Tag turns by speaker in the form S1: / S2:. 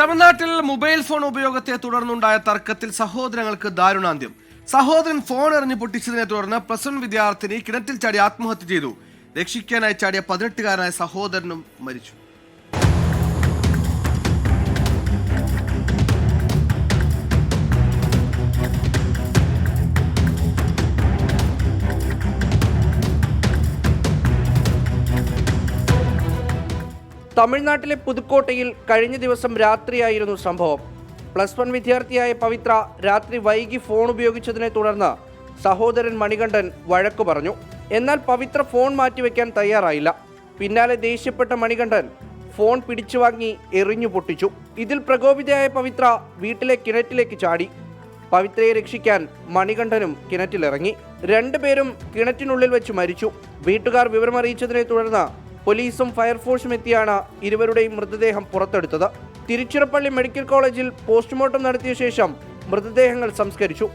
S1: തമിഴ്നാട്ടിൽ mobile phone ഉപയോഗത്തെ തുടർന്നുണ്ടായ തർക്കത്തിൽ സഹോദരങ്ങൾക്ക് ദാരുണാന്ത്യം. സഹോദരൻ ഫോൺ എറിഞ്ഞ് പൊട്ടിച്ചതിനെ തുടർന്ന് +1 വിദ്യാർത്ഥിനി കിണറ്റിൽ ചാടി ആത്മഹത്യ ചെയ്തു. രക്ഷിക്കാനായി ചാടിയ 18-കാരനായ സഹോദരനും മരിച്ചു.
S2: തമിഴ്നാട്ടിലെ പുതുക്കോട്ടയിൽ കഴിഞ്ഞ ദിവസം രാത്രിയായിരുന്നു സംഭവം. +1 വിദ്യാർത്ഥിയായ പവിത്ര രാത്രി വൈകി ഫോൺ ഉപയോഗിച്ചതിനെ തുടർന്ന് സഹോദരൻ മണികണ്ഠൻ വഴക്കു പറഞ്ഞു. എന്നാൽ പവിത്ര ഫോൺ മാറ്റിവെക്കാൻ തയ്യാറായില്ല. പിന്നാലെ ദേഷ്യപ്പെട്ട മണികണ്ഠൻ ഫോൺ പിടിച്ചു വാങ്ങി എറിഞ്ഞു പൊട്ടിച്ചു. ഇതിൽ പ്രകോപിതയായ പവിത്ര വീട്ടിലെ കിണറ്റിലേക്ക് ചാടി. പവിത്രയെ രക്ഷിക്കാൻ മണികണ്ഠനും കിണറ്റിലിറങ്ങി. രണ്ടുപേരും കിണറ്റിനുള്ളിൽ വെച്ച് മരിച്ചു. വീട്ടുകാർ വിവരമറിയിച്ചതിനെ തുടർന്ന് പോലീസും ഫയർഫോഴ്സും എത്തിയാണ് ഇരുവരുടെയും മൃതദേഹം പുറത്തെടുത്തത്. തിരുച്ചിറപ്പള്ളി മെഡിക്കൽ കോളേജിൽ പോസ്റ്റ്മോർട്ടം നടത്തിയ ശേഷം മൃതദേഹങ്ങൾ സംസ്കരിച്ചു.